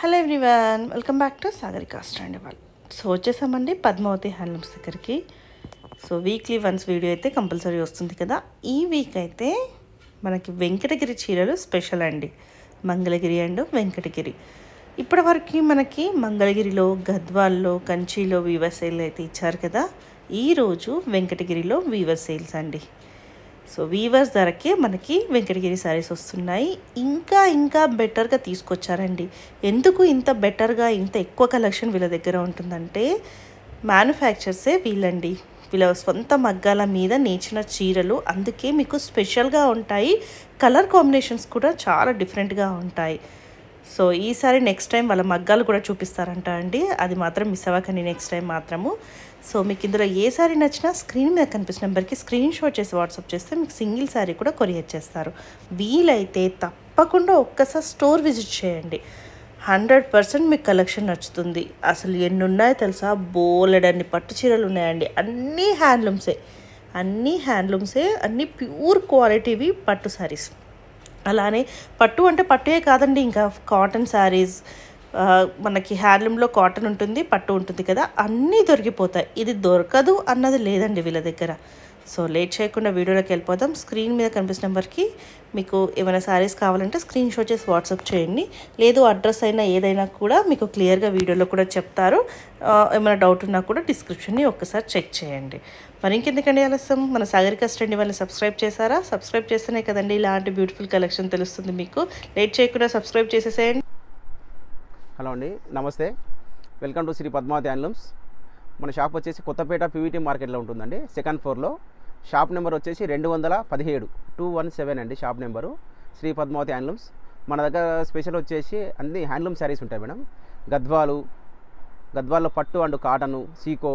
Hello everyone, welcome back to Sagarika stand వాళ్ళు. So వచ్చేసామండి Padmavati handlooms దగ్గరికి. సో వీక్లీ వన్స్ వీడియో అయితే కంపల్సరీ వస్తుంది కదా. ఈ వీక్ అయితే మనకి వెంకటగిరి చీరలు స్పెషల్ అండి. మంగళగిరి అండ్ వెంకటగిరి. ఇప్పటివరకు మనకి మంగళగిరిలో, గద్వాల్లో, కంచిలో వీవర్ సేల్ అయితే ఇచ్చారు కదా. ఈరోజు వెంకటగిరిలో వీవర్ సేల్స్ అండి. సో వీవర్స్ ధరకే మనకి వెంకటగిరి శారీస్ వస్తున్నాయి. ఇంకా బెటర్గా తీసుకొచ్చారండి. ఎందుకు ఇంత బెటర్గా ఇంత ఎక్కువ కలెక్షన్ వీళ్ళ దగ్గర ఉంటుందంటే మ్యానుఫ్యాక్చర్సే వీళ్ళండి. వీళ్ళ సొంత మగ్గాల మీద నేర్చిన చీరలు, అందుకే మీకు స్పెషల్గా ఉంటాయి. కలర్ కాంబినేషన్స్ కూడా చాలా డిఫరెంట్గా ఉంటాయి. సో ఈసారి నెక్స్ట్ టైం వాళ్ళ మగ్గాలు కూడా చూపిస్తారంట అండి. అది మాత్రం మిస్ అవ్వకండి నెక్స్ట్ టైం మాత్రము. సో మీకు ఇందులో ఏ శారీ నచ్చినా స్క్రీన్ మీద కనిపిస్తున్న నెంబర్కి స్క్రీన్ షాట్ చేసి వాట్సాప్ చేస్తే మీకు సింగిల్ శారీ కూడా కొరియర్ చేస్తారు. వీలైతే తప్పకుండా ఒక్కసారి స్టోర్ విజిట్ చేయండి. 100% మీకు కలెక్షన్ నచ్చుతుంది. అసలు ఎన్ని ఉన్నాయో తెలుసా, బోలెడన్ని పట్టు చీరలు ఉన్నాయండి. అన్నీ హ్యాండ్లూమ్సే, అన్నీ ప్యూర్ క్వాలిటీవి పట్టు శారీస్. అలానే పట్టు అంటే పట్టుయే కాదండి, ఇంకా కాటన్ శారీస్, మనకి హ్యాండ్లూమ్లో కాటన్ ఉంటుంది, పట్టు ఉంటుంది కదా, అన్నీ దొరికిపోతాయి. ఇది దొరకదు అన్నది లేదండి వీళ్ళ దగ్గర. సో లేట్ చేయకుండా వీడియోలోకి వెళ్ళిపోదాం. స్క్రీన్ మీద కనిపిస్తున్న నెంబర్కి మీకు ఏమైనా శారీస్ కావాలంటే స్క్రీన్ షాట్ చేసి వాట్సాప్ చేయండి. లేదు అడ్రస్ అయినా ఏదైనా కూడా మీకు క్లియర్గా వీడియోలో కూడా చెప్తారు. ఏమైనా డౌట్ ఉన్నా కూడా డిస్క్రిప్షన్ని ఒక్కసారి చెక్ చేయండి. మరి ఇంకెందుకండి ఆలస్యం, మన సాగరిక స్టాండ్ వాళ్ళని సబ్స్క్రైబ్ చేశారా? సబ్స్క్రైబ్ చేస్తేనే కదండి ఇలాంటి బ్యూటిఫుల్ కలెక్షన్ తెలుస్తుంది మీకు. లేట్ చేయకుండా సబ్స్క్రైబ్ చేసేసేయండి. హలో అండి, నమస్తే. Welcome to Shri Padmavati handlooms. మన షాప్ వచ్చేసి కొత్తపేట పీవీటీ మార్కెట్లో ఉంటుందండి, సెకండ్ ఫ్లోర్లో. షాప్ నెంబర్ వచ్చేసి 217 217 అండి shop number, Shri Padmavati handlooms. మన దగ్గర స్పెషల్ వచ్చేసి అన్ని హ్యాండ్లూమ్ శారీస్ ఉంటాయి మేడం. గద్వాల్లో పట్టు and cotton, Seeko,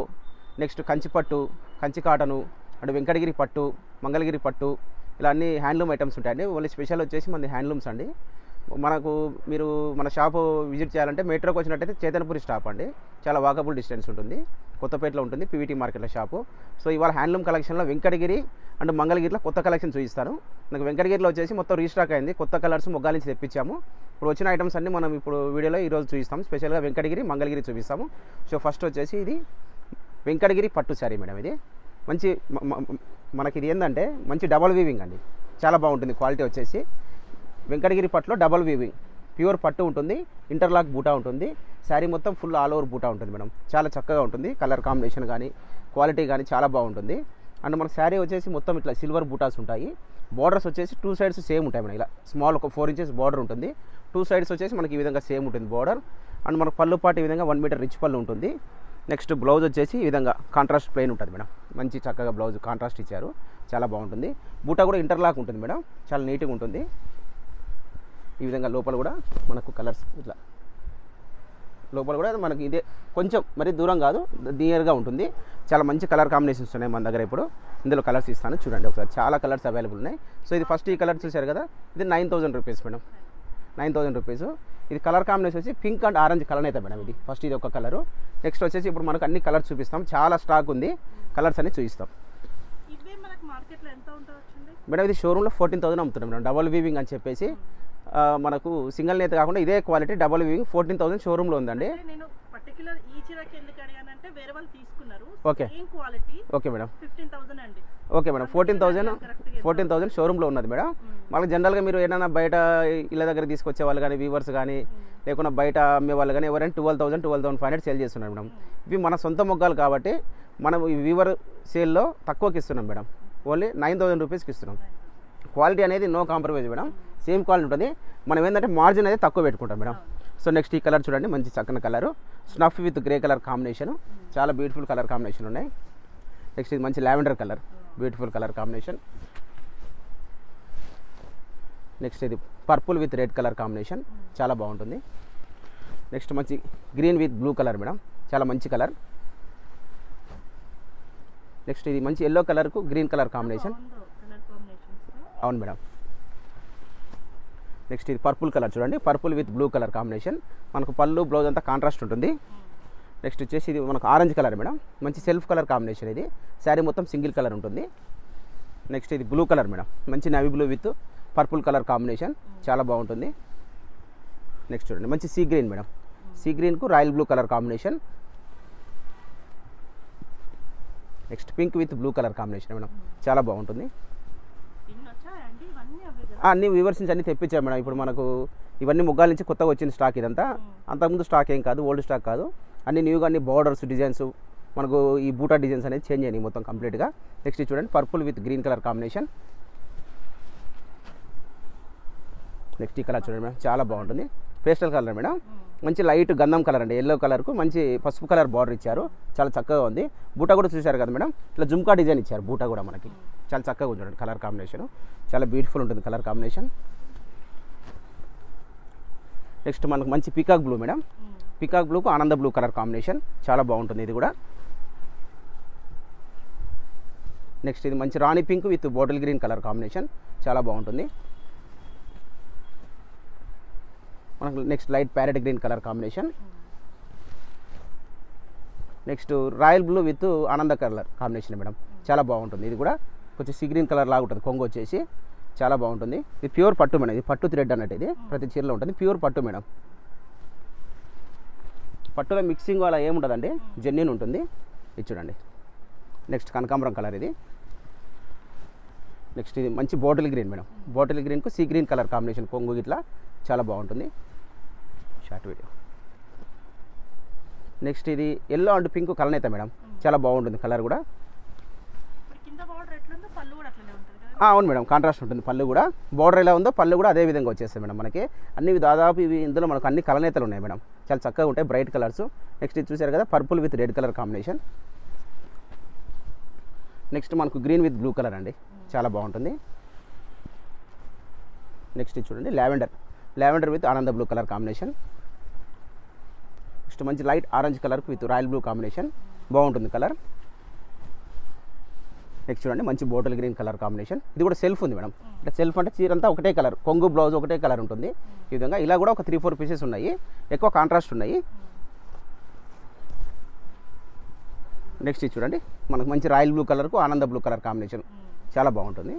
next Kanchi పట్టు, కంచి కాటను అండ్ వెంకటగిరి పట్టు, మంగళగిరి పట్టు, ఇలా అన్ని హ్యాండ్లూమ్ ఐటమ్స్ ఉంటాయండి. ఓన్లీ స్పెషల్ వచ్చేసి మన హ్యాండ్లూమ్స్ అండి. మనకు మీరు మన షాపు విజిట్ చేయాలంటే మెట్రోకి వచ్చినట్టయితే చేతనపురి స్టాప్ అండి, చాలా వాకబుల్ డిస్టెన్స్ ఉంటుంది. కొత్తపేటలో ఉంటుంది పీవీటీ మార్కెట్లో షాపు. సో ఇవాళ హ్యాండ్లూమ్ కలెక్షన్లో వెంకటగిరి అండ్ మంగళగిరిలో కొత్త కలెక్షన్ చూపిస్తాను. నాకు వెంకటగిరిలో వచ్చేసి మొత్తం రీస్టాక్ అయింది, కొత్త కలర్స్ మొగ్గాల నుంచి తెప్పించాము. ఇప్పుడు వచ్చిన ఐటమ్స్ అన్ని మనం ఇప్పుడు వీడియోలో ఈరోజు చూపిస్తాము. స్పెషల్గా వెంకటగిరి, మంగళగిరి చూపిస్తాము. సో ఫస్ట్ వచ్చేసి ఇది వెంకటగిరి పట్టు శారీ మేడం. ఇది మంచి మనకి ఇది ఏంటంటే మంచి డబల్ వీవింగ్ అండి, చాలా బాగుంటుంది. క్వాలిటీ వచ్చేసి వెంకటగిరి పట్టులో డబల్ వీవింగ్, ప్యూర్ పట్టు ఉంటుంది, ఇంటర్లాక్ బూటా ఉంటుంది. శారీ మొత్తం ఫుల్ ఆల్ ఓవర్ బూటా ఉంటుంది మేడం. చాలా చక్కగా ఉంటుంది. కలర్ కాంబినేషన్ కానీ క్వాలిటీ కానీ చాలా బాగుంటుంది. అండ్ మన శారీ వచ్చేసి మొత్తం ఇట్లా సిల్వర్ బూటాస్ ఉంటాయి. బార్డర్స్ వచ్చేసి 2 సైడ్స్ సేమ్ ఉంటాయి మేడం. ఇలా స్మాల్ ఒక 4 ఇంచెస్ బార్డర్ ఉంటుంది. 2 సైడ్స్ వచ్చేసి మనకి ఈ విధంగా సేమ్ ఉంటుంది బార్డర్. అండ్ మనకు పళ్ళు పాటు ఈ విధంగా 1 మీటర్ రిచ్ పళ్ళు ఉంటుంది. నెక్స్ట్ బ్లౌజ్ వచ్చేసి ఈ విధంగా కాంట్రాస్ట్ ప్లెయిన్ ఉంటుంది మేడం. మంచి చక్కగా బ్లౌజ్ కాంట్రాస్ట్ ఇచ్చారు, చాలా బాగుంటుంది. బూటా కూడా ఇంటర్లాక్ ఉంటుంది మేడం, చాలా నీట్గా ఉంటుంది. ఈ విధంగా లోపల కూడా మనకు కలర్స్ ఇట్లా, లోపల కూడా మనకి ఇదే కొంచెం మరి దూరం కాదు, నియర్గా ఉంటుంది. చాలా మంచి కలర్ కాంబినేషన్స్ ఉన్నాయి మన దగ్గర. ఇప్పుడు ఇందులో కలర్స్ ఇస్తాను చూడండి ఒకసారి, చాలా కలర్స్ అవైలబుల్ ఉన్నాయి. సో ఇది ఫస్ట్ ఈ కలర్ చూశారు కదా, ఇది 9000 రూపీస్ మేడం, 9000 రూపీస్. ఇది కలర్ కాంబినేషన్ వచ్చి పింక్ అండ్ ఆరెంజ్ కలర్ అయితే మేడం. ఇది ఫస్ట్ ఇది ఒక కలరు. నెక్స్ట్ వచ్చేసి ఇప్పుడు మనకు అన్ని కలర్స్ చూపిస్తాం, చాలా స్టాక్ ఉంది, కలర్స్ అన్ని చూపిస్తాం మేడం. ఇది షోరూంలో 14,000 అమ్ముతున్నాం మేడం, డబల్ వీవింగ్ అని చెప్పేసి. మనకు సింగిల్ నేత కాకుండా ఇదే క్వాలిటీ డబల్ వీవింగ్ 14,000 షోరూంలో ఉందండి. Okay okay madam, okay madam. 14,000 షోరూంలో ఉన్నది మేడం. మనకు జనరల్గా మీరు ఏదైనా బయట ఇళ్ళ దగ్గర తీసుకొచ్చే వాళ్ళు కానీ, వీవర్స్ కానీ, లేకుండా బయట అమ్మే వాళ్ళు కానీ ఎవరైనా 12,500 సేల్ చేస్తున్నారు మేడం. ఇవి మన సొంత మొగ్గాలు కాబట్టి మనం ఈ వీవర్ సేల్లో తక్కువకి ఇస్తున్నాం మేడం. ఓన్లీ 9000 రూపీస్కి ఇస్తున్నాం. క్వాలిటీ అనేది no compromise madam, same quality ఉంటుంది. మనం ఏంటంటే మార్జిన్ అనేది తక్కువ పెట్టుకుంటాం మేడం. సో నెక్స్ట్ ఈ కలర్ చూడండి, మంచి చక్కని colour, snuff with grey colour combination, చాలా బ్యూటిఫుల్ కలర్ కాంబినేషన్ ఉన్నాయి. నెక్స్ట్ ఇది మంచి lavender colour, beautiful colour combination. Next ఇది purple with red colour combination, చాలా బాగుంటుంది. నెక్స్ట్ మంచి green with blue colour madam, చాలా మంచి కలర్. నెక్స్ట్ ఇది మంచి ఎల్లో కలర్కు గ్రీన్ కలర్ కాంబినేషన్, అవును మేడం. నెక్స్ట్ ఇది పర్పుల్ కలర్ చూడండి, purple with blue colour combination. మనకు పళ్ళు బ్లౌజ్ అంతా కాంట్రాస్ట్ ఉంటుంది. నెక్స్ట్ వచ్చేసి ఇది మనకు ఆరెంజ్ కలర్ మేడం, మంచి సెల్ఫ్ కలర్ కాంబినేషన్. ఇది శారీ మొత్తం సింగిల్ కలర్ ఉంటుంది. నెక్స్ట్ ఇది బ్లూ కలర్ మేడం, మంచి navy blue with purple colour combination, చాలా బాగుంటుంది. నెక్స్ట్ చూడండి మంచి సీ గ్రీన్ మేడం, సీ గ్రీన్కు royal blue colour combination. Next pink with blue colour combination madam, చాలా బాగుంటుంది. అన్ని వ్యూవర్స్ నుంచి అన్ని తెప్పించాం మేడం. ఇప్పుడు మనకు ఇవన్నీ ముగ్గాల నుంచి కొత్తగా వచ్చిన స్టాక్ ఇదంతా. అంతకుముందు స్టాక్ ఏం కాదు, ఓల్డ్ స్టాక్ కాదు, అన్ని న్యూగా అన్ని బార్డర్స్ డిజైన్స్ మనకు ఈ బూటా డిజైన్స్ అనేది చేంజ్ అయినాయి మొత్తం కంప్లీట్గా. నెక్స్ట్ చూడండి purple with green colour combination. Next ఈ కలర్ చూడండి మేడం, చాలా బాగుంటుంది. పేస్టల్ కలర్ మేడం, మంచి లైట్ గంధం కలర్ అండి, ఎల్లో కలర్కు మంచి పసుపు కలర్ బార్డర్ ఇచ్చారు, చాలా చక్కగా ఉంది. బూటా కూడా చూశారు కదా మేడం, ఇట్లా జుమ్కా డిజైన్ ఇచ్చారు. బూటా కూడా మనకి చాలా చక్కగా ఉంది చూడండి, కలర్ కాంబినేషన్ చాలా బ్యూటిఫుల్ ఉంటుంది కలర్ కాంబినేషన్. నెక్స్ట్ మనకు మంచి పికాక్ బ్లూ మేడం, పికాక్ బ్లూకు ఆనంద బ్లూ కలర్ కాంబినేషన్, చాలా బాగుంటుంది ఇది కూడా. నెక్స్ట్ ఇది మంచి రాణి pink with bottle green colour combination, చాలా బాగుంటుంది. మనకు next light parrot green colour combination. Next royal blue with ఆనంద కలర్ కాంబినేషన్ మేడం, చాలా బాగుంటుంది. ఇది కూడా కొంచెం సీ గ్రీన్ కలర్ లాగా ఉంటుంది, కొంగు వచ్చేసి చాలా బాగుంటుంది. ఇది ప్యూర్ పట్టు మేడం, ఇది పట్టు థ్రెడ్ అన్నట్టు, ఇది ప్రతి చీరలో ఉంటుంది, ప్యూర్ పట్టు మేడం. పట్టులో మిక్సింగ్ అలా ఏముంటుందండి, జెన్యున్ ఉంటుంది. ఇది చూడండి. నెక్స్ట్ కనకాంబరం కలర్ ఇది. నెక్స్ట్ ఇది మంచి బాటిల్ గ్రీన్ మేడం, బాటిల్ గ్రీన్కు సీ గ్రీన్ కలర్ కాంబినేషన్, కొంగు ఇట్లా చాలా బాగుంటుంది. Short video. నెక్స్ట్ ఇది ఎల్లో అండ్ పింక్ కలనేత మేడం, చాలా బాగుంటుంది కలర్ కూడా. అవును మేడం, కాంట్రాస్ట్ ఉంటుంది పళ్ళు కూడా. బార్డర్ ఎలా ఉందో పళ్ళు కూడా అదే విధంగా వచ్చేస్తాయి మేడం మనకి. అన్ని దాదాపు ఇవి ఇందులో మనకు అన్ని కలనేతలు ఉన్నాయి మేడం, చాలా చక్కగా ఉంటాయి, బ్రైట్ కలర్స్. నెక్స్ట్ ఇది చూసారు కదా purple with red colour combination. Next మనకు గ్రీన్ విత్ బ్లూ కలర్ అండి, చాలా బాగుంటుంది. నెక్స్ట్ ఇది చూడండి లావెండర్, లావెండర్ విత్ ఆనంద బ్లూ కలర్ కాంబినేషన్. నెక్స్ట్ మంచి light orange colour with royal blue combination, బాగుంటుంది కలర్. నెక్స్ట్ చూడండి మంచి బాటిల్ గ్రీన్ కలర్ కాంబినేషన్. ఇది కూడా సెల్ఫ్ ఉంది మేడం, అంటే సెల్ఫ్ అంటే చీర అంతా ఒకటే కలర్, కొంగు బ్లౌజ్ ఒకటే కలర్ ఉంటుంది. ఈ విధంగా ఇలా కూడా ఒక 3-4 పీసెస్ ఉన్నాయి, ఎక్కువ కాంట్రాస్ట్ ఉన్నాయి. నెక్స్ట్ ఇది చూడండి మనకు మంచి రాయల్ బ్లూ కలర్కు ఆనంద బ్లూ కలర్ కాంబినేషన్, చాలా బాగుంటుంది.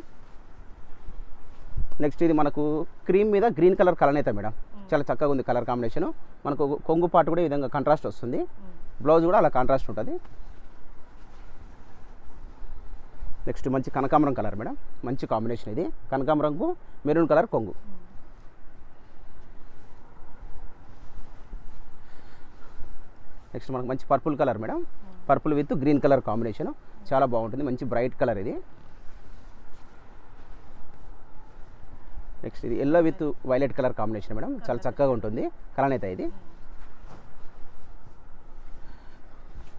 నెక్స్ట్ ఇది మనకు క్రీమ్ మీద గ్రీన్ కలర్ కలనేత మేడం, చాలా చక్కగా ఉంది కలర్ కాంబినేషన్. మనకు కొంగు పాటు కూడా ఈ విధంగా కాంట్రాస్ట్ వస్తుంది, బ్లౌజ్ కూడా అలా కాంట్రాస్ట్ ఉంటుంది. నెక్స్ట్ మంచి కనకాంబరం కలర్ మేడం, మంచి కాంబినేషన్ ఇది, కనకాంబరంకు మెరూన్ కలర్ కొంగు. నెక్స్ట్ మనకు మంచి purple colour madam, purple with green colour combination, చాలా బాగుంటుంది, మంచి బ్రైట్ కలర్ ఇది. నెక్స్ట్ ఇది yellow with violet colour combination madam, చాలా చక్కగా ఉంటుంది కలనేత ఇది.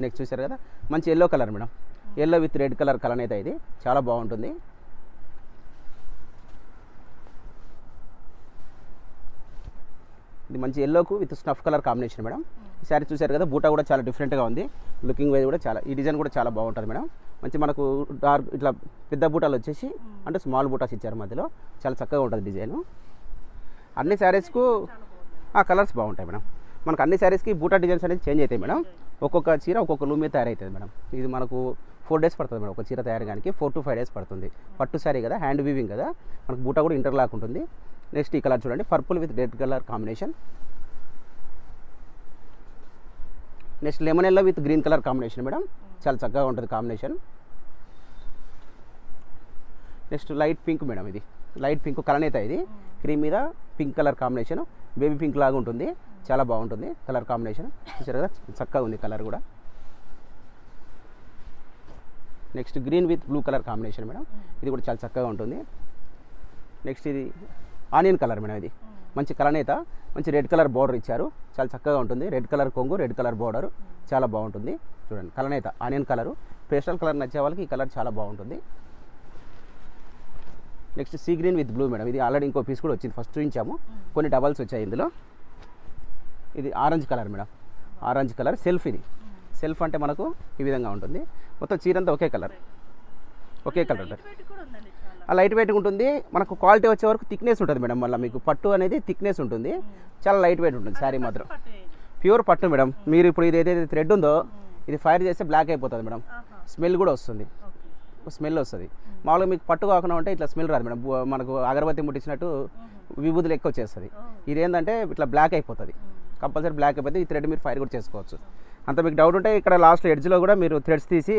నెక్స్ట్ చూసారు కదా మంచి yellow colour madam, yellow with red colour కలనేత ఇది, చాలా బాగుంటుంది. ఇది మంచి ఎల్లోకు with snuff colour combination madam. ఈ శారీ చూసారు కదా బూటా కూడా చాలా డిఫరెంట్గా ఉంది, లుకింగ్ వైజ్ కూడా చాలా, ఈ డిజైన్ కూడా చాలా బాగుంటుంది మేడం. మంచి మనకు డార్క్ ఇట్లా పెద్ద బూటాలు వచ్చేసి అంటే స్మాల్ బూటాస్ ఇచ్చారు మధ్యలో, చాలా చక్కగా ఉంటుంది డిజైను. అన్ని శారీస్కు కలర్స్ బాగుంటాయి మేడం. మనకు అన్ని శారీస్కి బూటా డిజైన్స్ అనేది చేంజ్ అవుతాయి మేడం. ఒక్కొక్క చీర ఒక్కొక్క లూమ్ మీద తయారవుతుంది మేడం. ఇది మనకు 4 days పడుతుంది మేడం, ఒక చీర తయారుగానికి 4 to 5 days పడుతుంది. పట్టు శారీ కదా, హ్యాండ్ వీవింగ్ కదా, మనకు బూటా కూడా ఇంటర్లాక్ ఉంటుంది. నెక్స్ట్ ఈ కలర్ చూడండి purple with red colour combination. Next lemon yellow with green colour combination madam, చాలా చక్కగా ఉంటుంది combination. Next light pink madam, ఇది లైట్ పింక్ కలనేత, ఇది క్రీమ్ మీద pink colour combination, baby pink లాగా ఉంటుంది, చాలా బాగుంటుంది కలర్ కాంబినేషన్. చూసారు కదా చక్కగా ఉంది కలర్ కూడా. Next green with blue colour combination madam, ఇది కూడా చాలా చక్కగా ఉంటుంది. నెక్స్ట్ ఇది ఆనియన్ కలర్ మేడం, ఇది మంచి కలనేత, మంచి రెడ్ కలర్ బార్డర్ ఇచ్చారు, చాలా చక్కగా ఉంటుంది. రెడ్ కలర్ కొంగు, రెడ్ కలర్ బార్డర్, చాలా బాగుంటుంది. చూడండి కలనేత ఆనియన్ కలరు, పేస్టల్ కలర్ నచ్చే వాళ్ళకి ఈ కలర్ చాలా బాగుంటుంది. Next sea green with blue madam, ఇది ఆల్రెడీ ఇంకో పీస్ కూడా వచ్చింది, ఫస్ట్ చూపించాము, కొన్ని డబల్స్ వచ్చాయి ఇందులో. ఇది orange colour madam, orange colour self, ఇది సెల్ఫ్ అంటే మనకు ఈ విధంగా ఉంటుంది, మొత్తం చీరంతా ఒకే కలర్, ఒకే కలర్ ఉంటుంది. లైట్ వెయిట్ ఉంటుంది, మనకు క్వాలిటీ వచ్చే వరకు థిక్నెస్ ఉంటుంది మేడం. మళ్ళీ మీకు పట్టు అనేది థిక్నెస్ ఉంటుంది, చాలా లైట్ వెయిట్ ఉంటుంది శారీ మాత్రం, ప్యూర్ పట్టు మేడం. మీరు ఇప్పుడు ఇది ఏదైతే థ్రెడ్ ఉందో ఇది ఫైర్ చేస్తే బ్లాక్ అయిపోతుంది మేడం, స్మెల్ కూడా వస్తుంది, స్మెల్ వస్తుంది. మామూలుగా మీకు పట్టు కాకుండా ఉంటే ఇట్లా స్మెల్ రాదు మేడం, మనకు అగరబత్తి ముట్టించినట్టు విభూతులు ఎక్కువ వచ్చేస్తుంది. ఇదేంటంటే ఇట్లా బ్లాక్ అయిపోతుంది, కంపల్సరీ బ్లాక్ అయిపోతే ఈ థ్రెడ్ మీరు ఫైర్ కూడా చేసుకోవచ్చు. అంత మీకు డౌట్ ఉంటే ఇక్కడ లాస్ట్ ఎడ్జ్లో కూడా మీరు థ్రెడ్స్ తీసి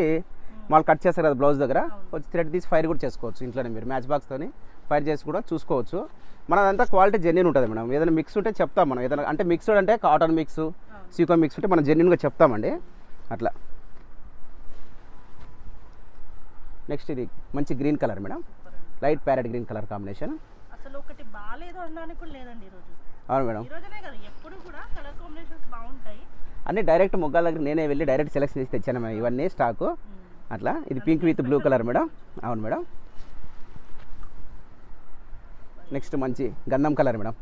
వాళ్ళు కట్ చేస్తారు కదా బ్లౌజ్ దగ్గర, వచ్చి థ్రెడ్ తీసి ఫైర్ కూడా చేసుకోవచ్చు. ఇంట్లోనే మీరు మ్యాచ్ బాక్స్తోని ఫైర్ చేసి కూడా చూసుకోవచ్చు. మనదంతా క్వాలిటీ జెన్యూన్ ఉంటుంది మేడం. ఏదైనా మిక్స్ ఉంటే చెప్తాం మనం, ఏదైనా అంటే మిక్స్డ్ అంటే కాటన్ మిక్స్, సీకో మిక్స్ ఉంటే మనం జెన్యూన్గా చెప్తామండి అట్లా. నెక్స్ట్ ఇది మంచి green colour madam, light parrot green colour combination. అసలు ఒకటి బాలేదు అనడానికి కూడా లేదండి ఈరోజు. అవును మేడం, ఈరోజునే కదా ఎప్పుడు కూడా కలర్ కాంబినేషన్స్ బాగుంటాయి. అన్నీ డైరెక్ట్ మొగ్గాల దగ్గర నేనే వెళ్ళి డైరెక్ట్ సెలెక్షన్ చేసి తెచ్చాను మేడం ఇవన్నీ స్టాకు అట్లా. ఇది pink with blue colour madam. అవును మేడం. నెక్స్ట్ మంచి గంధం కలర్ మేడం,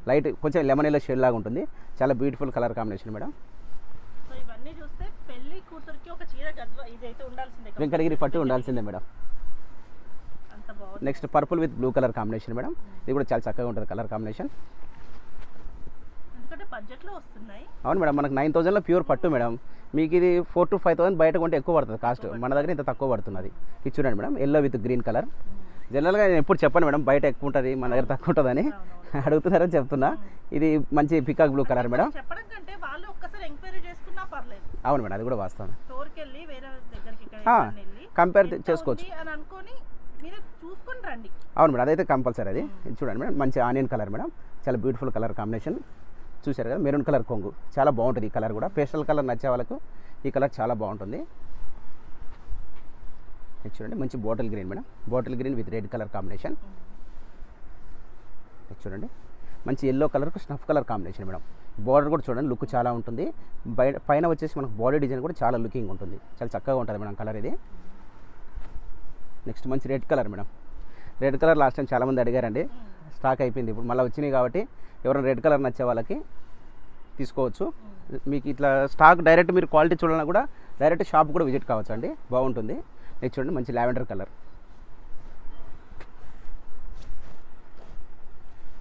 లైట్ కొంచెం లెమన్ ఎల్లో షేడ్ లాగా ఉంటుంది, చాలా beautiful colour combination madam. So ఇవన్నీ చూస్తే పెళ్లి కూతురికి ఒక చీర ఇదైతే ఉండాల్సిందే, వెంకటగిరి పట్టు ఉండాల్సిందే మేడం. అంత బాగుంది. Next purple with blue colour combination madam. ఇది కూడా చాలా చక్కగా ఉంటుంది కలర్ కాంబినేషన్. ఎందుకంటే బడ్జెట్లో వస్తున్నాయి. అవును మేడం, మనకు 9,000లో ప్యూర్ పట్టు మేడం. మీకు ఇది 4,000 to 5,000 బయట కొంటే ఎక్కువ పడుతుంది కాస్ట్, మన దగ్గర ఇంత తక్కువ పడుతున్నది. ఇది చూడండి madam, yellow with green colour. జనరల్గా నేను ఎప్పుడు చెప్పాను మేడం బయట ఎక్కువ ఉంటుంది మన దగ్గర తక్కువ ఉంటుందని, అడుగుతున్నారని చెప్తున్నా. ఇది మంచి పికాక్ బ్లూ కలర్ మేడం. చెప్పడం కంటే వాళ్ళు ఒక్కసారి ఎంక్వైరీ చేసుకున్నా పర్లేదు. అవును మేడం, అది కూడా వాస్తవం. స్టోర్కి వెళ్ళి వేరే దగ్గరికి కంపేర్ చేసుకోవచ్చు అని అనుకొని మీరు చూసుకొని రండి. అవును మేడం, అదైతే కంపల్సరీ. అది చూడండి మేడం, మంచి ఆనియన్ కలర్ మేడం, చాలా బ్యూటిఫుల్ కలర్ కాంబినేషన్. చూశారు కదా, మెరూన్ కలర్ కొంగు చాలా బాగుంటుంది. ఈ కలర్ కూడా పేస్టల్ కలర్ నచ్చే వాళ్ళకు ఈ కలర్ చాలా బాగుంటుంది. ఇది చూడండి మంచి bottle green madam, bottle green with red colour combination. ఇది చూడండి మంచి ఎల్లో కలర్కు snuff colour combination madam. Border కూడా చూడండి లుక్ చాలా ఉంటుంది. పైన వచ్చేసి మనకు బాడీ డిజైన్ కూడా చాలా లుకింగ్ ఉంటుంది, చాలా చక్కగా ఉంటుంది మేడం కలర్ ఇది. నెక్స్ట్ మంచి red colour madam. Red colour last time చాలామంది అడిగారండి, స్టాక్ అయిపోయింది. ఇప్పుడు మళ్ళీ వచ్చినాయి కాబట్టి ఎవరైనా రెడ్ కలర్ నచ్చే వాళ్ళకి తీసుకోవచ్చు. మీకు ఇట్లా స్టాక్ డైరెక్ట్ మీరు క్వాలిటీ చూడాలన్నా కూడా డైరెక్ట్ షాప్ కూడా విజిట్ కావచ్చు అండి, బాగుంటుంది. నెక్స్ట్ చూడండి మంచి లావెండర్ కలర్,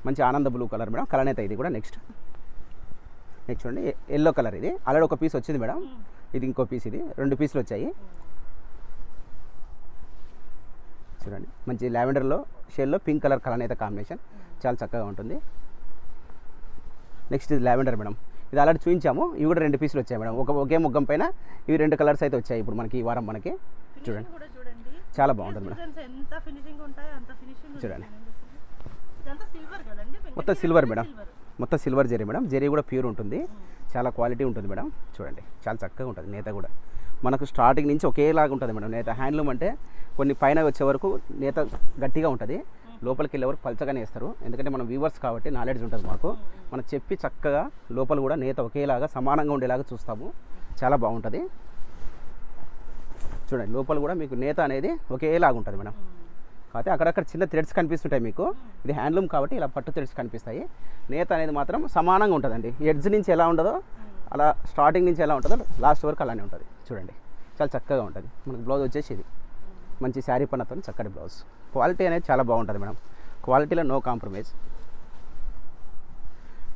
మంచి ఆనంద బ్లూ కలర్ మేడం, కలనేత ఇది కూడా. నెక్స్ట్ చూడండి ఎల్లో కలర్, ఇది ఆల్రెడీ ఒక పీస్ వచ్చింది మేడం, ఇది ఇంకో పీస్, ఇది 2 పీసులు వచ్చాయి. చూడండి మంచి లావెండర్లో షేడ్లో పింక్ కలర్ కలనేత కాంబినేషన్, చాలా చక్కగా ఉంటుంది. నెక్స్ట్ ఇది లావెండర్ మేడం, ఇది ఆల్రెడీ చూపించాము. ఇవి కూడా 2 పీసులు వచ్చాయి మేడం, ఒకే ముగ్గం పైన ఇవి 2 కలర్స్ అయితే వచ్చాయి ఇప్పుడు మనకి ఈ వారం. మనకి చూడండి చాలా బాగుంటుంది మేడం. చూడండి మొత్తం సిల్వర్ మేడం, మొత్తం సిల్వర్ జరీ మేడం. జరీ కూడా ప్యూర్ ఉంటుంది, చాలా క్వాలిటీ ఉంటుంది మేడం. చూడండి చాలా చక్కగా ఉంటుంది. నేత కూడా మనకు స్టార్టింగ్ నుంచి ఒకేలాగా ఉంటుంది మేడం నేత. హ్యాండ్లూమ్ అంటే కొన్ని పైన వచ్చే వరకు నేత గట్టిగా ఉంటుంది, లోపలికి వెళ్ళే వరకు పలచగానే వేస్తారు. ఎందుకంటే మనం వ్యూవర్స్ కాబట్టి నాలెడ్జ్ ఉంటుంది మాకు. మనం చెప్పి చక్కగా లోపల కూడా నేత ఒకేలాగా సమానంగా ఉండేలాగా చూస్తాము, చాలా బాగుంటుంది. చూడండి లోపల కూడా మీకు నేత అనేది ఒకేలాగా ఉంటుంది మేడం. కాకపోతే అక్కడక్కడ చిన్న థ్రెడ్స్ కనిపిస్తుంటాయి మీకు, ఇది హ్యాండ్లూమ్ కాబట్టి ఇలా పట్టు థ్రెడ్స్ కనిపిస్తాయి. నేత అనేది మాత్రం సమానంగా ఉంటుందండి. ఎడ్జ్ నుంచి ఎలా ఉండదో అలా స్టార్టింగ్ నుంచి ఎలా ఉంటుందో లాస్ట్ వరకు అలానే ఉంటుంది. చూడండి చాలా చక్కగా ఉంటుంది. మనకు బ్లౌజ్ వచ్చేసి ఇది మంచి శారీ పన్నతో చక్కటి బ్లౌజ్. క్వాలిటీ అనేది చాలా బాగుంటుంది మేడం, క్వాలిటీలో నో కాంప్రమైజ్.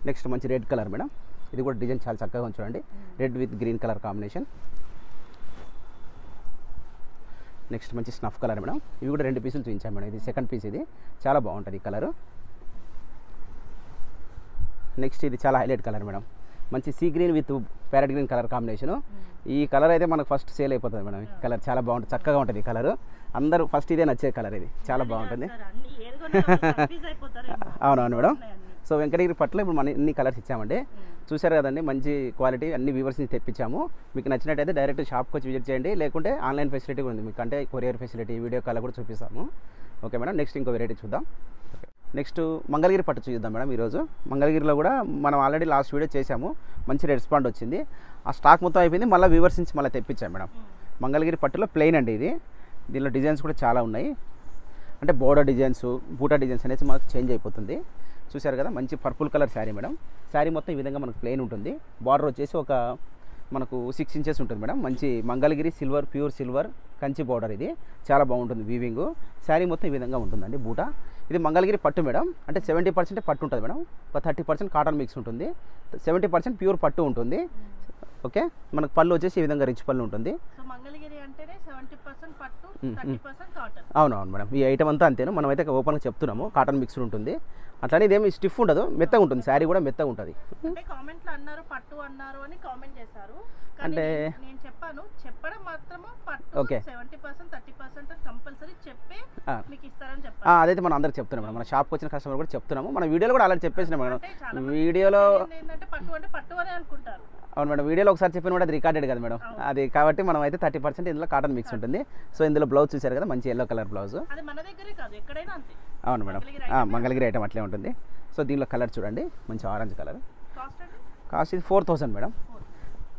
నెక్స్ట్ మంచి రెడ్ కలర్ మేడం, ఇది కూడా డిజైన్ చాలా చక్కగా ఉంది చూడండి, red with green colour combination. Next మంచి స్నఫ్ కలర్ మేడం, ఇవి కూడా 2 పీసులు చూపించాం మేడం. ఇది సెకండ్ పీస్, ఇది చాలా బాగుంటుంది ఈ కలరు. నెక్స్ట్ ఇది చాలా హైలైట్ కలర్ మేడం, మంచి sea green with parrot green colour combination. ఈ కలర్ అయితే మనకు ఫస్ట్ సేల్ అయిపోతుంది మేడం. ఈ కలర్ చాలా బాగుంటుంది, చక్కగా ఉంటుంది ఈ కలరు. అందరూ ఫస్ట్ ఇదే నచ్చే కలర్, ఇది చాలా బాగుంటుంది. అవునవును మేడం. సో వెంకటగిరి పట్ల ఇప్పుడు మనం ఇన్ని కలర్స్ ఇచ్చామండి, చూశారు కదండి. మంచి క్వాలిటీ అన్ని వ్యూవర్స్ నుంచి తెప్పించాము. మీకు నచ్చినట్టయితే డైరెక్ట్ షాప్కి వచ్చి విజిట్ చేయండి, లేకుంటే ఆన్లైన్ ఫెసిలిటీ ఉంది మీకు, అంటే కొరియర్ ఫెసిలిటీ, వీడియో కాల్ కూడా చూపిస్తాము. ఓకే మేడం, నెక్స్ట్ ఇంకో వెరైటీ చూద్దాం. నెక్స్ట్ మంగళగిరి పట్టు చూద్దాం మేడం. ఈరోజు మంగళగిరిలో కూడా మనం ఆల్రెడీ లాస్ట్ వీడియో చేసాము, మంచి రెస్పాండ్ వచ్చింది. ఆ స్టాక్ మొత్తం అయిపోయింది, మళ్ళీ వ్యూవర్స్ నుంచి మళ్ళీ తెప్పించాం మేడం. మంగళగిరి పట్టులో ప్లెయిన్ అండి ఇది, దీనిలో డిజైన్స్ కూడా చాలా ఉన్నాయి. అంటే బోర్డర్ డిజైన్స్, బూటా డిజైన్స్ అనేది మనకు చేంజ్ అయిపోతుంది. చూశారు కదా మంచి purple colour sari madam. Sari మొత్తం ఈ విధంగా మనకు ప్లెయిన్ ఉంటుంది. బార్డర్ వచ్చేసి ఒక మనకు 6 ఇంచెస్ ఉంటుంది మేడం. మంచి Mangalagiri silver, pure silver Kanchi border, ఇది చాలా బాగుంటుంది వీవింగ్. శారీ మొత్తం ఈ విధంగా ఉంటుందండి బూట. ఇది మంగళగిరి పట్టు మేడం, అంటే 70% పట్టు ఉంటుంది మేడం, ఒక 30% కాటన్ మిక్స్ ఉంటుంది, 70% ప్యూర్ పట్టు ఉంటుంది. ఓకే, మనకు పళ్ళు వచ్చేసి ఈ విధంగా రిచ్ పళ్ళు ఉంటుంది. సో మంగళగిరి అంటేనే 70% పట్టు 30% కాటన్. అవునవును మేడం, ఈ ఐటమ్ అంతా అంతేను. మనం అయితే ఓపెన్గా చెప్తున్నాము, కాటన్ మిక్స్డ్ ఉంటుంది. అట్లానే ఇదేమి స్టిఫ్ ఉండదు, మెత్తగా ఉంటుంది. శారీ కూడా మెత్తగా ఉంటుంది. అంటే కామెంట్లో అన్నారు పట్టు అన్నారు అని కామెంట్ చేశారు, అంటే నేను చెప్పాను చెప్పడం మాత్రమే పట్టు. ఓకే 70% 30% కంపల్సరీ చెప్పే మీకు ఇస్తారని చెప్పారు. అదైతే మనం అందరికి చెప్తున్నాం మేడం, మన షాప్కి వచ్చిన కస్టమర్ కూడా చెప్తున్నాము. మన వీడియోలో కూడా అలా చెప్పేసినాం మేడం. వీడియోలో ఏంటంటే పట్టు అంటే పట్టు అని అనుకుంటారు. అవును మేడం, వీడియోలో ఒకసారి చెప్పిన కూడా అది రికార్డెడ్ కదా మేడం, అది కాబట్టి మనం అయితే 30% ఇందులో కాటన్ మిక్స్ ఉంటుంది. సో ఇందులో బ్లౌజ్ చూసారు కదా, మంచి ఎల్లో కలర్ బ్లౌజ్. అది మన దగ్గరే కాదు ఎక్కడైనా అంతే. అవును మేడం, మంగళగిరి ఐటమ్ అట్లే ఉంటుంది. సో దీనిలో కలర్ చూడండి, మంచి ఆరెంజ్ కలర్. కాస్ట్ ఇది 4000 madam.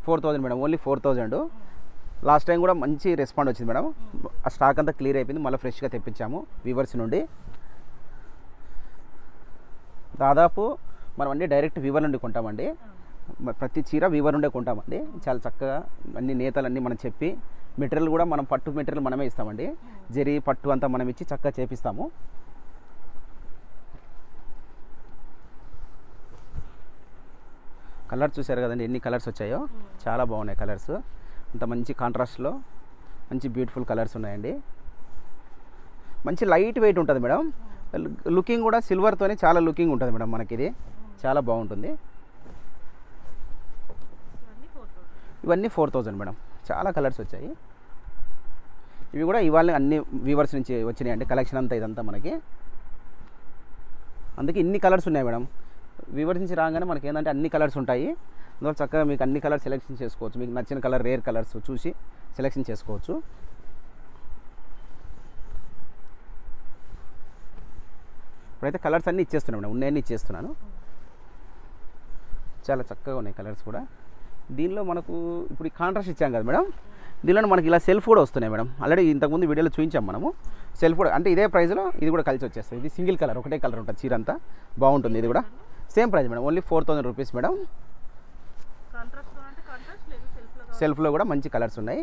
4000 madam, only 4000. Last time కూడా మంచి రెస్పాండ్ వచ్చింది మేడం. ఆ స్టాక్ అంతా క్లియర్ అయిపోయింది, మళ్ళీ ఫ్రెష్గా తెప్పించాము వీవర్స్ నుండి. దాదాపు మనం అన్నీ డైరెక్ట్ వీవర్ నుండి కొంటామండి. ప్రతి చీర వీవర్ నుండే కొంటామండి. చాలా చక్కగా అన్ని నేతలన్నీ మనం చెప్పి, మెటీరియల్ కూడా మనం పట్టు మెటీరియల్ మనమే ఇస్తామండి. జరీ పట్టు అంతా మనం ఇచ్చి చక్కగా చేపిస్తాము. కలర్స్ చూసారు కదండి, ఎన్ని కలర్స్ వచ్చాయో, చాలా బాగున్నాయి కలర్స్. అంత మంచి కాంట్రాస్ట్లో మంచి బ్యూటిఫుల్ కలర్స్ ఉన్నాయండి. మంచి లైట్ వెయిట్ ఉంటుంది మేడం. లుకింగ్ కూడా సిల్వర్తోనే చాలా లుకింగ్ ఉంటుంది మేడం. మనకి ఇది చాలా బాగుంటుంది. ఇవన్నీ 4000 మేడం. చాలా కలర్స్ వచ్చాయి. ఇవి కూడా ఇవాళ అన్ని వీవర్స్ నుంచి వచ్చినాయండి కలెక్షన్ అంతా. ఇదంతా మనకి అందుకే ఇన్ని కలర్స్ ఉన్నాయి మేడం. వీవర్స్ నుంచి రాగానే మనకి ఏంటంటే అన్ని కలర్స్ ఉంటాయి. అందువల్ల చక్కగా మీకు అన్ని కలర్స్ సెలెక్షన్ చేసుకోవచ్చు. మీకు నచ్చిన కలర్, రేర్ కలర్స్ చూసి సెలెక్షన్ చేసుకోవచ్చు. ఇప్పుడైతే కలర్స్ అన్నీ ఇచ్చేస్తున్నాను మేడం, ఉన్నాయన్నీ ఇచ్చేస్తున్నాను. చాలా చక్కగా ఉన్నాయి కలర్స్ కూడా. దీనిలో మనకు ఇప్పుడు ఈ కాంట్రాస్ట్ ఇచ్చాం కదా మేడం, దీనిలో మనకి ఇలా సెల్ఫ్ కూడా వస్తున్నాయి మేడం. ఆల్రెడీ ఇంతకుముందు వీడియోలో చూపించాం మనము. సెల్ఫ్ కూడా అంటే ఇదే ప్రైస్లో ఇది కూడా కలిసి వచ్చేస్తుంది. ఇది సింగిల్ కలర్, ఒకటే కలర్ ఉంటుంది చీర అంతా, బాగుంటుంది. ఇది కూడా same price madam, only 4000 rupees madam. సెల్ఫ్లో కూడా మంచి కలర్స్ ఉన్నాయి.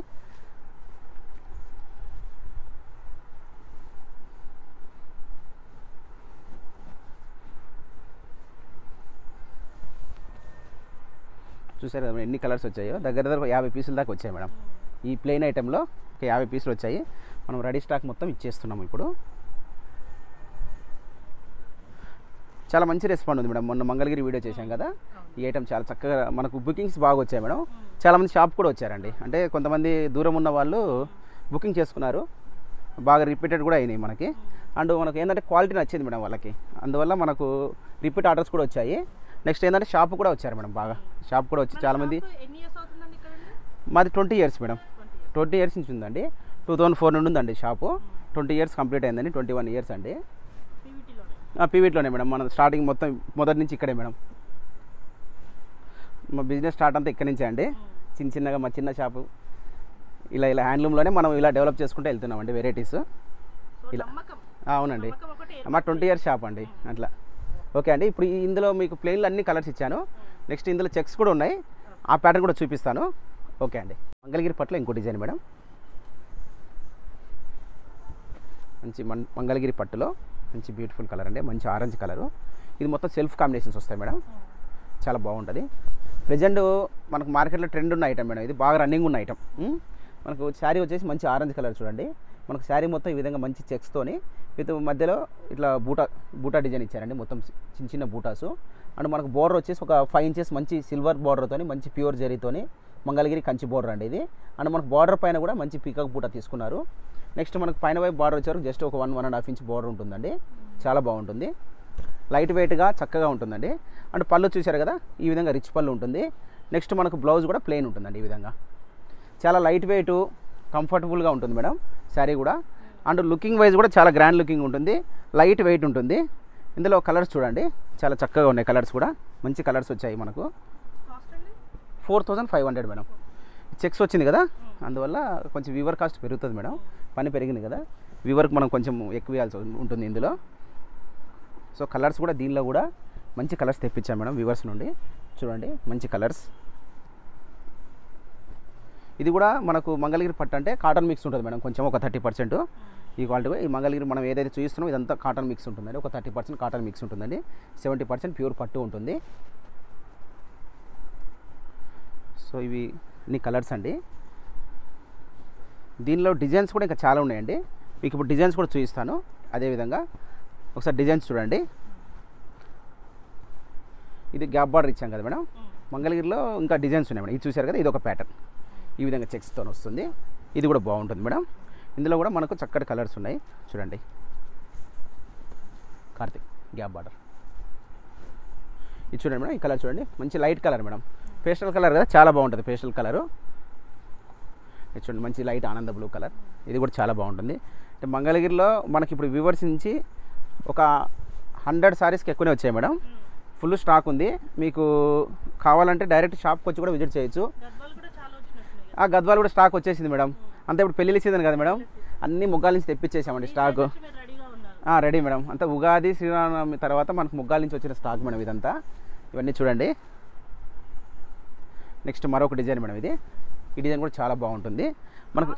చూసారు కదా ఎన్ని కలర్స్ వచ్చాయో, దగ్గర 50 పీసుల దాకా వచ్చాయి మేడం. ఈ ప్లెయిన్ ఐటెంలో ఒక 50 పీసులు వచ్చాయి. మనం రెడీ స్టాక్ మొత్తం ఇచ్చేస్తున్నాము ఇప్పుడు. చాలా మంచి రెస్పాండ్ ఉంది మేడం. మొన్న మంగళగిరి వీడియో చేశాం కదా, ఈ ఐటమ్ చాలా చక్కగా మనకు బుకింగ్స్ బాగా వచ్చాయి మేడం. చాలామంది షాప్ కూడా వచ్చారండి. అంటే కొంతమంది దూరం ఉన్న వాళ్ళు బుకింగ్ చేసుకున్నారు, బాగా రిపీటెడ్ కూడా అయినాయి మనకి. అండ్ మనకు ఏంటంటే క్వాలిటీ నచ్చింది మేడం వాళ్ళకి, అందువల్ల మనకు రిపీట్ ఆర్డర్స్ కూడా వచ్చాయి. నెక్స్ట్ ఏంటంటే షాప్ కూడా వచ్చారు మేడం, బాగా షాప్ కూడా వచ్చి చాలామంది. మాది 20 ఇయర్స్ మేడం, 20 ఇయర్స్ నుంచి ఉందండి. 2004 నుండి ఉందండి షాపు. 20 ఇయర్స్ కంప్లీట్ అయిందండి. 21 ఇయర్స్ అండి. పీవీటీలోనే మేడం. మన స్టార్టింగ్ మొత్తం మొదటి నుంచి ఇక్కడే మేడం. మా బిజినెస్ స్టార్ట్ అంతా ఇక్కడి నుంచే అండి. చిన్నగా మా చిన్న షాపు ఇలా హ్యాండ్లూమ్లోనే మనం ఇలా డెవలప్ చేసుకుంటూ వెళ్తున్నామండి వెరైటీస్ ఇలా. అవునండి, మా 20 ఇయర్స్ షాప్ అండి అట్లా. ఓకే అండి, ఇప్పుడు ఇందులో మీకు ప్లెయిన్లో అన్ని కలర్స్ ఇచ్చాను. నెక్స్ట్ ఇందులో చెక్స్ కూడా ఉన్నాయి, ఆ ప్యాటర్న్ కూడా చూపిస్తాను. ఓకే అండి, మంగళగిరి పట్టులో ఇంకో డిజైన్ మేడం. మంచి మంగళగిరి పట్టులో మంచి బ్యూటిఫుల్ కలర్ అండి, మంచి ఆరెంజ్ కలరు. ఇది మొత్తం సెల్ఫ్ కాంబినేషన్స్ వస్తాయి మేడం, చాలా బాగుంటుంది. ప్రజెంట్ మనకు మార్కెట్లో ట్రెండ్ ఉన్న ఐటమ్ మేడం, ఇది బాగా రన్నింగ్ ఉన్న ఐటమ్. మనకు శారీ వచ్చేసి మంచి ఆరెంజ్ కలర్ చూడండి. మనకు శారీ మొత్తం ఈ విధంగా మంచి చెక్స్తోని విత్ మధ్యలో ఇట్లా బూటా డిజైన్ ఇచ్చారండి, మొత్తం చిన్న బూటాసు. అండ్ మనకు బోర్డర్ వచ్చేసి ఒక 5 ఇంచెస్ మంచి సిల్వర్ బోర్డర్తోని, మంచి ప్యూర్ జరీతోని మంగళగిరి కంచి బోర్డర్ అండి ఇది. అండ్ మనకు బార్డర్ పైన కూడా మంచి పీకాక్ బూటా తీసుకున్నారు. నెక్స్ట్ మనకు పైన వైపు బార్డర్ వచ్చారు జస్ట్ ఒక 1.5 ఇంచ్ బార్డర్ ఉంటుందండి, చాలా బాగుంటుంది. లైట్ వెయిట్గా చక్కగా ఉంటుందండి. అండ్ పళ్ళు చూశారు కదా, ఈ విధంగా రిచ్ పళ్ళు ఉంటుంది. నెక్స్ట్ మనకు బ్లౌజ్ కూడా ప్లెయిన్ ఉంటుందండి ఈ విధంగా. చాలా లైట్ వెయిట్, కంఫర్టబుల్గా ఉంటుంది మేడం శారీ కూడా. అండ్ లుకింగ్ వైజ్ కూడా చాలా గ్రాండ్ లుకింగ్ ఉంటుంది, లైట్ వెయిట్ ఉంటుంది. ఇందులో కలర్స్ చూడండి, చాలా చక్కగా ఉన్నాయి కలర్స్ కూడా, మంచి కలర్స్ వచ్చాయి మనకు. 4500 మేడం. చెక్స్ వచ్చింది కదా, అందువల్ల కొంచెం వీవర్ కాస్ట్ పెరుగుతుంది మేడం, పని పెరిగింది కదా, వీవర్కి మనం కొంచెం ఎక్కువ ఇవ్వాల్సి ఉంటుంది ఇందులో. సో కలర్స్ కూడా దీనిలో కూడా మంచి కలర్స్ తెప్పించాం మేడం వీవర్స్ నుండి. చూడండి మంచి కలర్స్. ఇది కూడా మనకు మంగళగిరి పట్టు అంటే కాటన్ మిక్స్ ఉంటుంది మేడం, కొంచెం ఒక 30% ఈ క్వాలిటీ. ఈ మంగళగిరి మనం ఏదైతే చూస్తున్నామో ఇదంతా కాటన్ మిక్స్ ఉంటుందండి, ఒక 30% కాటన్ మిక్స్ ఉంటుందండి, 70% ప్యూర్ పట్టు ఉంటుంది. సో సో ఇవి ఇన్ని కలర్స్ అండి. దీనిలో డిజైన్స్ కూడా ఇంకా చాలా ఉన్నాయండి. మీకు ఇప్పుడు డిజైన్స్ కూడా చూపిస్తాను. అదేవిధంగా ఒకసారి డిజైన్స్ చూడండి. ఇది గ్యాప్ బార్డర్ ఇచ్చాం కదా మేడం. మంగళగిరిలో ఇంకా డిజైన్స్ ఉన్నాయి మేడం. ఇది చూసారు కదా, ఇది ఒక ప్యాటర్న్. ఈ విధంగా చెక్స్తో వస్తుంది. ఇది కూడా బాగుంటుంది మేడం. ఇందులో కూడా మనకు చక్కటి కలర్స్ ఉన్నాయి చూడండి. కార్తిక్ గ్యాప్ బార్డర్ ఇది చూడండి మేడం. ఈ కలర్ చూడండి, మంచి light colour madam. Pastel colour కదా, చాలా బాగుంటుంది పేస్టల్ కలరు. ఇది చూడండి, మంచి లైట్ ఆనంద బ్లూ కలర్. ఇది కూడా చాలా బాగుంటుంది. అంటే మంగళగిరిలో మనకి ఇప్పుడు వ్యూవర్స్ నుంచి ఒక 100 సారీస్కి ఎక్కువనే వచ్చాయి మేడం. ఫుల్ స్టాక్ ఉంది. మీకు కావాలంటే డైరెక్ట్ షాప్కి వచ్చి కూడా విజిట్ చేయొచ్చు. గద్వాలు కూడా స్టాక్ వచ్చేసింది మేడం. అంతా ఇప్పుడు పెళ్ళిళ్ళ సీజన్ కదా మేడం, అన్ని ముగ్గాల నుంచి తెప్పించేసామండి స్టాక్. Ready madam. అంతా ఉగాది శ్రీరామనవమి తర్వాత మనకు ముగ్గాల నుంచి వచ్చిన స్టాక్ మేడం ఇదంతా. ఇవన్నీ చూడండి. నెక్స్ట్ మరొక డిజైన్ మేడం. ఈ డిజైన్ కూడా చాలా బాగుంటుంది మనకు.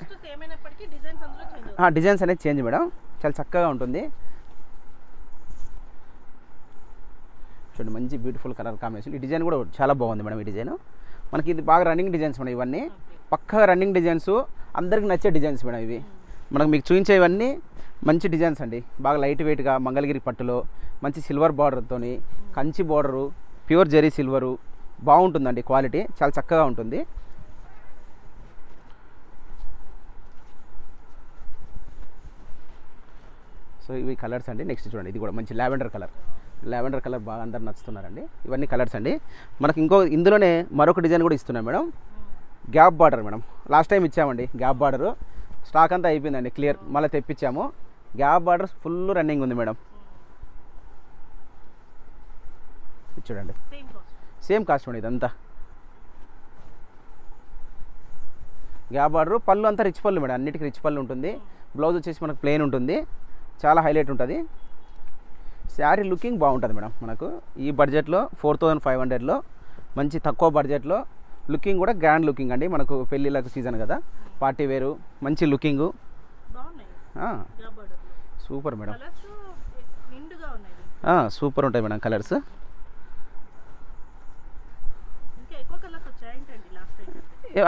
డిజైన్స్ అనేది చేంజ్ మేడం, చాలా చక్కగా ఉంటుంది. చూడండి, మంచి బ్యూటిఫుల్ కలర్ కాంబినేషన్. ఈ డిజైన్ కూడా చాలా బాగుంది మేడం. ఈ డిజైన్ మనకి ఇది బాగా రన్నింగ్ డిజైన్స్ మేడం. ఇవన్నీ పక్కగా రన్నింగ్ డిజైన్స్, అందరికి నచ్చే డిజైన్స్ మేడం. ఇవి మనకు మీకు చూపించేవన్నీ మంచి డిజైన్స్ అండి. బాగా లైట్ వెయిట్గా మంగళగిరి పట్టులో మంచి సిల్వర్ బార్డర్తో, Kanchi border, pure zari silver, బాగుంటుందండి. క్వాలిటీ చాలా చక్కగా ఉంటుంది. సో ఇవి కలర్స్ అండి. నెక్స్ట్ చూడండి, ఇది కూడా మంచి లావెండర్ కలర్. లావెండర్ కలర్ బాగా అందరు నచ్చుతున్నారండి. ఇవన్నీ కలర్స్ అండి. మనకి ఇందులోనే మరొక డిజైన్ కూడా ఇస్తున్నాం madam. Gap border madam. Last time ఇచ్చామండి గ్యాప్ బార్డరు. స్టాక్ అంతా అయిపోయిందండి, క్లియర్. మళ్ళీ తెప్పించాము. గ్యాప్ బార్డర్ ఫుల్ రన్నింగ్ ఉంది మేడం. చూడండి, సేమ్ కాస్ట్ మేడం. ఇదంతా గ్యాప్ బార్డరు. పళ్ళు అంతా రిచ్ పళ్ళు మేడం. అన్నిటికీ రిచ్ పళ్ళు ఉంటుంది. బ్లౌజ్ వచ్చేసి మనకు ప్లెయిన్ ఉంటుంది. చాలా హైలైట్ ఉంటుంది. శారీ లుకింగ్ బాగుంటుంది మేడం. మనకు ఈ బడ్జెట్లో 4500లో మంచి తక్కువ బడ్జెట్లో లుకింగ్ కూడా గ్రాండ్ లుకింగ్ అండి. మనకు పెళ్ళిళ్ళకు సీజన్ కదా, పార్టీ వేరు, మంచి లుకింగు. Super madam. సూపర్ ఉంటాయి మేడం కలర్స్.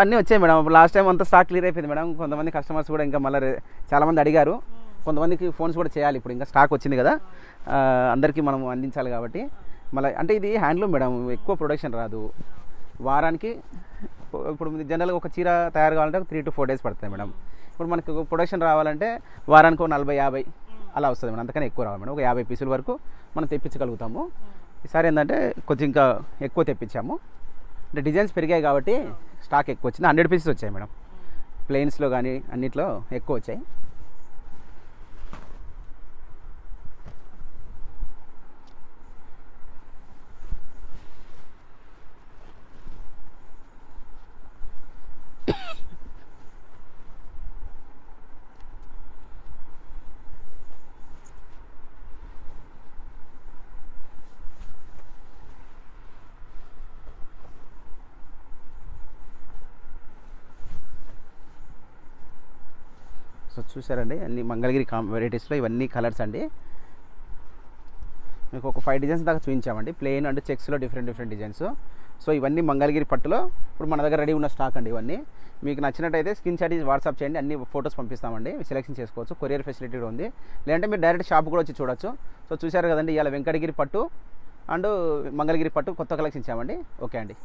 అన్నీ వచ్చాయి మేడం. లాస్ట్ టైం అంతా స్టాక్ క్లియర్ అయిపోయింది మేడం. కొంతమంది కస్టమర్స్ కూడా ఇంకా మళ్ళీ చాలామంది అడిగారు. కొంతమందికి ఫోన్స్ కూడా చేయాలి. ఇప్పుడు ఇంకా స్టాక్ వచ్చింది కదా, అందరికీ మనం అందించాలి కాబట్టి. మళ్ళీ అంటే ఇది హ్యాండ్లూమ్ మేడం, ఎక్కువ ప్రొడక్షన్ రాదు. వారానికి ఇప్పుడు జనరల్గా ఒక చీర తయారు కావాలంటే 3 to 4 days పడుతుంది మేడం. ఇప్పుడు మనకు ప్రొడక్షన్ రావాలంటే వారానికి 40-50 అలా వస్తుంది మేడం. అంతకన్నా ఎక్కువ రావాలి మేడం. ఒక 50 పీసుల వరకు మనం తెప్పించగలుగుతాము. ఈసారి ఏంటంటే కొంచెం ఇంకా ఎక్కువ తెప్పించాము. అంటే డిజైన్స్ పెరిగాయి కాబట్టి స్టాక్ ఎక్కువ వచ్చింది. 100 పీసెస్ వచ్చాయి మేడం. ప్లెయిన్స్లో కానీ అన్నిట్లో ఎక్కువ వచ్చాయి. సో చూసారండి, అన్ని మంగళగిరి వెరైటీస్లో ఇవన్నీ కలర్స్ అండి. మీకు ఒక 5 డిజైన్స్ దాకా చూపించామండి. ప్లెయిన్ అండ్ చెక్స్లో డిఫరెంట్ డిజైన్స్. సో ఇవన్నీ మంగళగిరి పట్టులో ఇప్పుడు మన దగ్గర రెడీ ఉన్న స్టాక్ అండి. ఇవన్నీ మీకు నచ్చినట్టయితే స్క్రీన్ షాట్ వాట్సాప్ చేయండి. అన్ని ఫొటోస్ పంపిస్తామండి. సెలెక్షన్ చేసుకోవచ్చు. కొరియర్ ఫెసిలిటీ కూడా ఉంది. లేదంటే మీరు డైరెక్ట్ షాప్ కూడా వచ్చి చూడొచ్చు. సో చూసారు కదండి, ఇవాళ వెంకటగిరి పట్టు అండ్ మంగళగిరి పట్టు కొత్త కలెక్షన్ ఇచ్చామండి. ఓకే అండి.